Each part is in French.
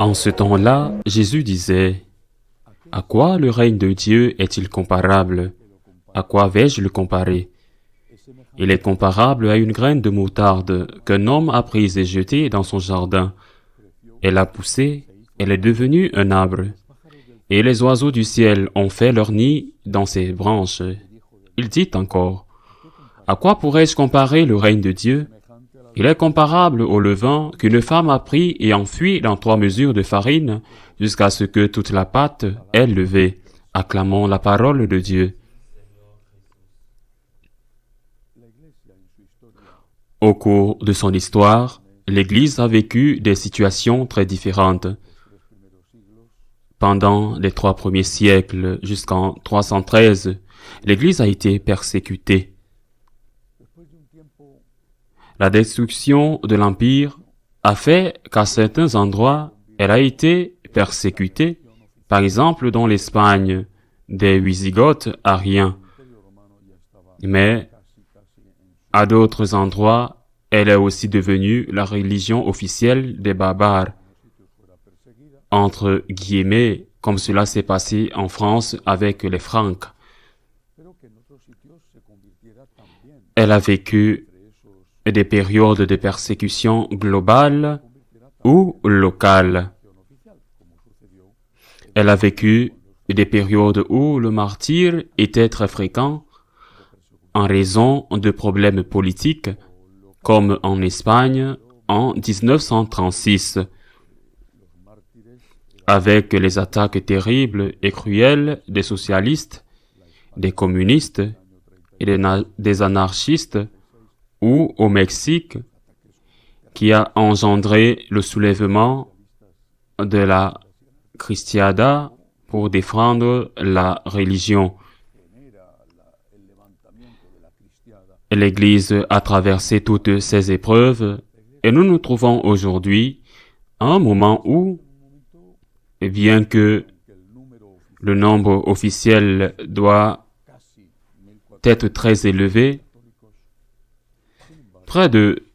En ce temps-là, Jésus disait, « À quoi le règne de Dieu est-il comparable? À quoi vais-je le comparer? Il est comparable à une graine de moutarde qu'un homme a prise et jetée dans son jardin. Elle a poussé, elle est devenue un arbre. Et les oiseaux du ciel ont fait leur nid dans ses branches. » Il dit encore, « À quoi pourrais-je comparer le règne de Dieu? Il est comparable au levain qu'une femme a pris et enfui dans 3 mesures de farine jusqu'à ce que toute la pâte est levée. » Acclamons la parole de Dieu. Au cours de son histoire, l'Église a vécu des situations très différentes. Pendant les 3 premiers siècles jusqu'en 313, l'Église a été persécutée. La destruction de l'Empire a fait qu'à certains endroits, elle a été persécutée, par exemple dans l'Espagne des Wisigoths ariens. Mais à d'autres endroits, elle est aussi devenue la religion officielle des barbares, entre guillemets, comme cela s'est passé en France avec les Francs. Elle a vécu des périodes de persécution globale ou locale. Elle a vécu des périodes où le martyre était très fréquent en raison de problèmes politiques, comme en Espagne en 1936, avec les attaques terribles et cruelles des socialistes, des communistes et des anarchistes, ou au Mexique, qui a engendré le soulèvement de la Cristiada pour défendre la religion. L'Église a traversé toutes ces épreuves et nous nous trouvons aujourd'hui à un moment où, bien que le nombre officiel doit être très élevé, près de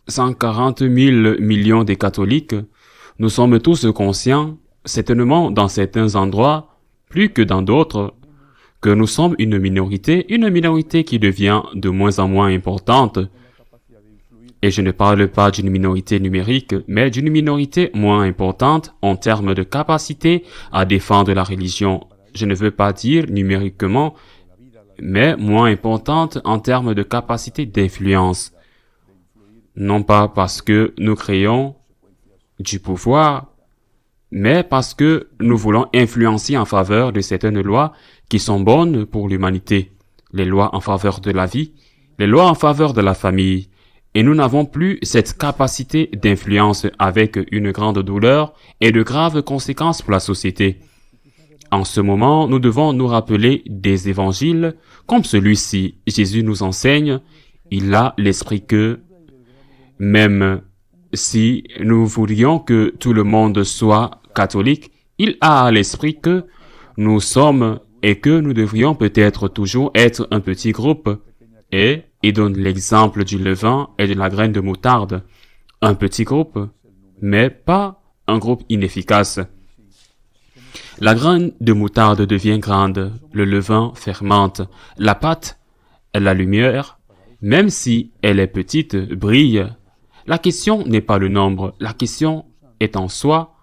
140 000 millions de catholiques, nous sommes tous conscients, certainement dans certains endroits, plus que dans d'autres, que nous sommes une minorité qui devient de moins en moins importante. Et je ne parle pas d'une minorité numérique, mais d'une minorité moins importante en termes de capacité à défendre la religion. Je ne veux pas dire numériquement, mais moins importante en termes de capacité d'influence. Non pas parce que nous créons du pouvoir, mais parce que nous voulons influencer en faveur de certaines lois qui sont bonnes pour l'humanité. Les lois en faveur de la vie, les lois en faveur de la famille. Et nous n'avons plus cette capacité d'influence avec une grande douleur et de graves conséquences pour la société. En ce moment, nous devons nous rappeler des évangiles comme celui-ci. Jésus nous enseigne, il a l'esprit que, même si nous voulions que tout le monde soit catholique, il a l'esprit que nous sommes et que nous devrions peut-être toujours être un petit groupe. Et il donne l'exemple du levain et de la graine de moutarde. Un petit groupe, mais pas un groupe inefficace. La graine de moutarde devient grande, le levain fermente, la pâte, la lumière, même si elle est petite, brille. La question n'est pas le nombre, la question est en soi.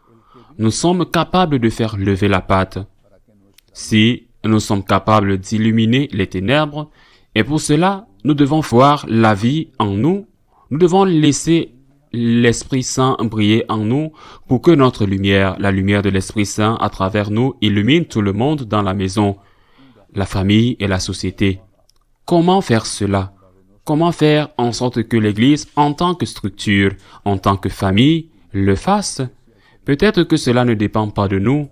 Nous sommes capables de faire lever la pâte. Si nous sommes capables d'illuminer les ténèbres, et pour cela, nous devons voir la vie en nous, nous devons laisser l'Esprit Saint briller en nous pour que notre lumière, la lumière de l'Esprit Saint à travers nous, illumine tout le monde dans la maison, la famille et la société. Comment faire cela? Comment faire en sorte que l'Église, en tant que structure, en tant que famille, le fasse? Peut-être que cela ne dépend pas de nous,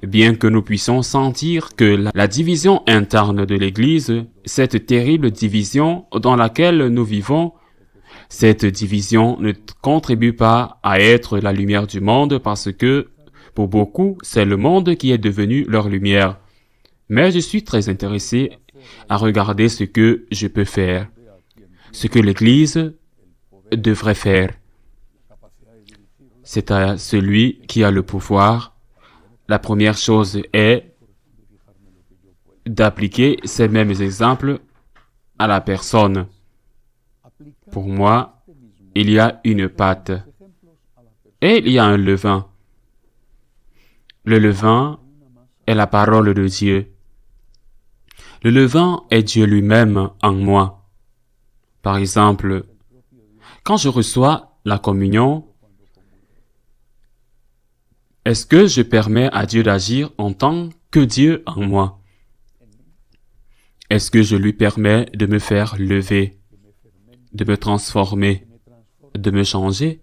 bien que nous puissions sentir que la division interne de l'Église, cette terrible division dans laquelle nous vivons, cette division ne contribue pas à être la lumière du monde parce que, pour beaucoup, c'est le monde qui est devenu leur lumière. Mais je suis très intéressé à regarder ce que je peux faire, ce que l'Église devrait faire. c'est à celui qui a le pouvoir. La première chose est d'appliquer ces mêmes exemples à la personne. Pour moi, il y a une pâte et il y a un levain. Le levain est la parole de Dieu. Le levain est Dieu lui-même en moi. Par exemple, quand je reçois la communion, est-ce que je permets à Dieu d'agir en tant que Dieu en moi? Est-ce que je lui permets de me faire lever, de me transformer, de me changer?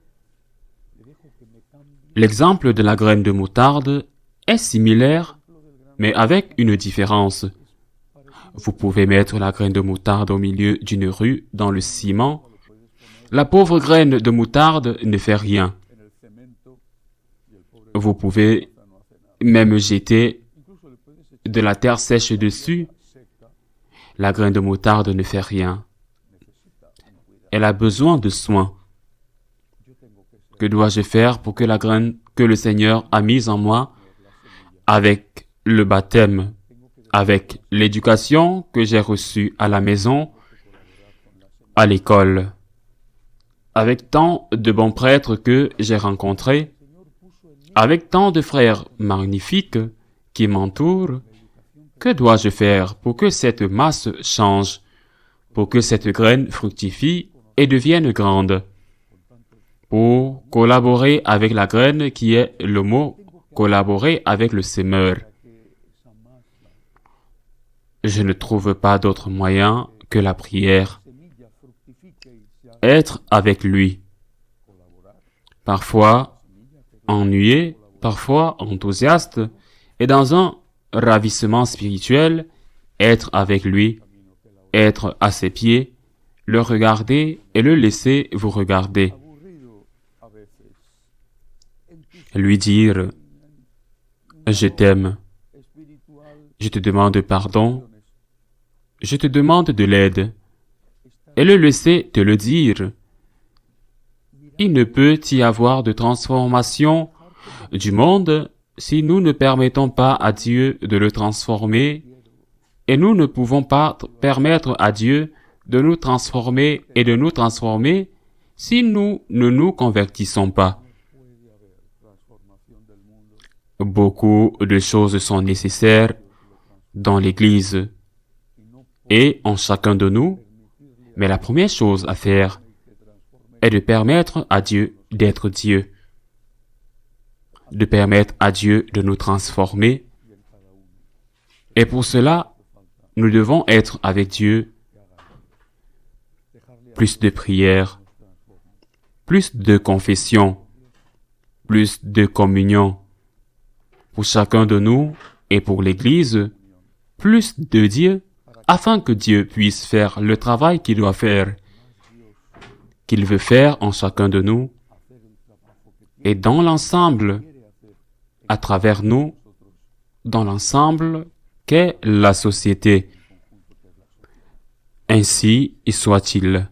L'exemple de la graine de moutarde est similaire, mais avec une différence. Vous pouvez mettre la graine de moutarde au milieu d'une rue dans le ciment. La pauvre graine de moutarde ne fait rien. Vous pouvez même jeter de la terre sèche dessus. La graine de moutarde ne fait rien. Elle a besoin de soins. Que dois-je faire pour que la graine que le Seigneur a mise en moi, avec le baptême, avec l'éducation que j'ai reçue à la maison, à l'école, avec tant de bons prêtres que j'ai rencontrés, avec tant de frères magnifiques qui m'entourent, que dois-je faire pour que cette masse change, pour que cette graine fructifie et devienne grande? Pour collaborer avec la graine qui est le mot collaborer avec le semeur. Je ne trouve pas d'autre moyen que la prière. Être avec lui. Parfois ennuyé, parfois enthousiaste, et dans un ravissement spirituel, être avec lui, être à ses pieds, le regarder et le laisser vous regarder. Lui dire « Je t'aime, je te demande pardon, je te demande de l'aide » et le laisser te le dire. Il ne peut y avoir de transformation du monde si nous ne permettons pas à Dieu de le transformer, et nous ne pouvons pas permettre à Dieu de nous transformer et de nous transformer si nous ne nous convertissons pas. Beaucoup de choses sont nécessaires dans l'Église et en chacun de nous, mais la première chose à faire est de permettre à Dieu d'être Dieu, de permettre à Dieu de nous transformer. Et pour cela, nous devons être avec Dieu, plus de prières, plus de confession, plus de communion. Pour chacun de nous et pour l'Église, plus de Dieu, afin que Dieu puisse faire le travail qu'il doit faire, qu'il veut faire en chacun de nous, et dans l'ensemble, à travers nous, dans l'ensemble qu'est la société. Ainsi y soit-il.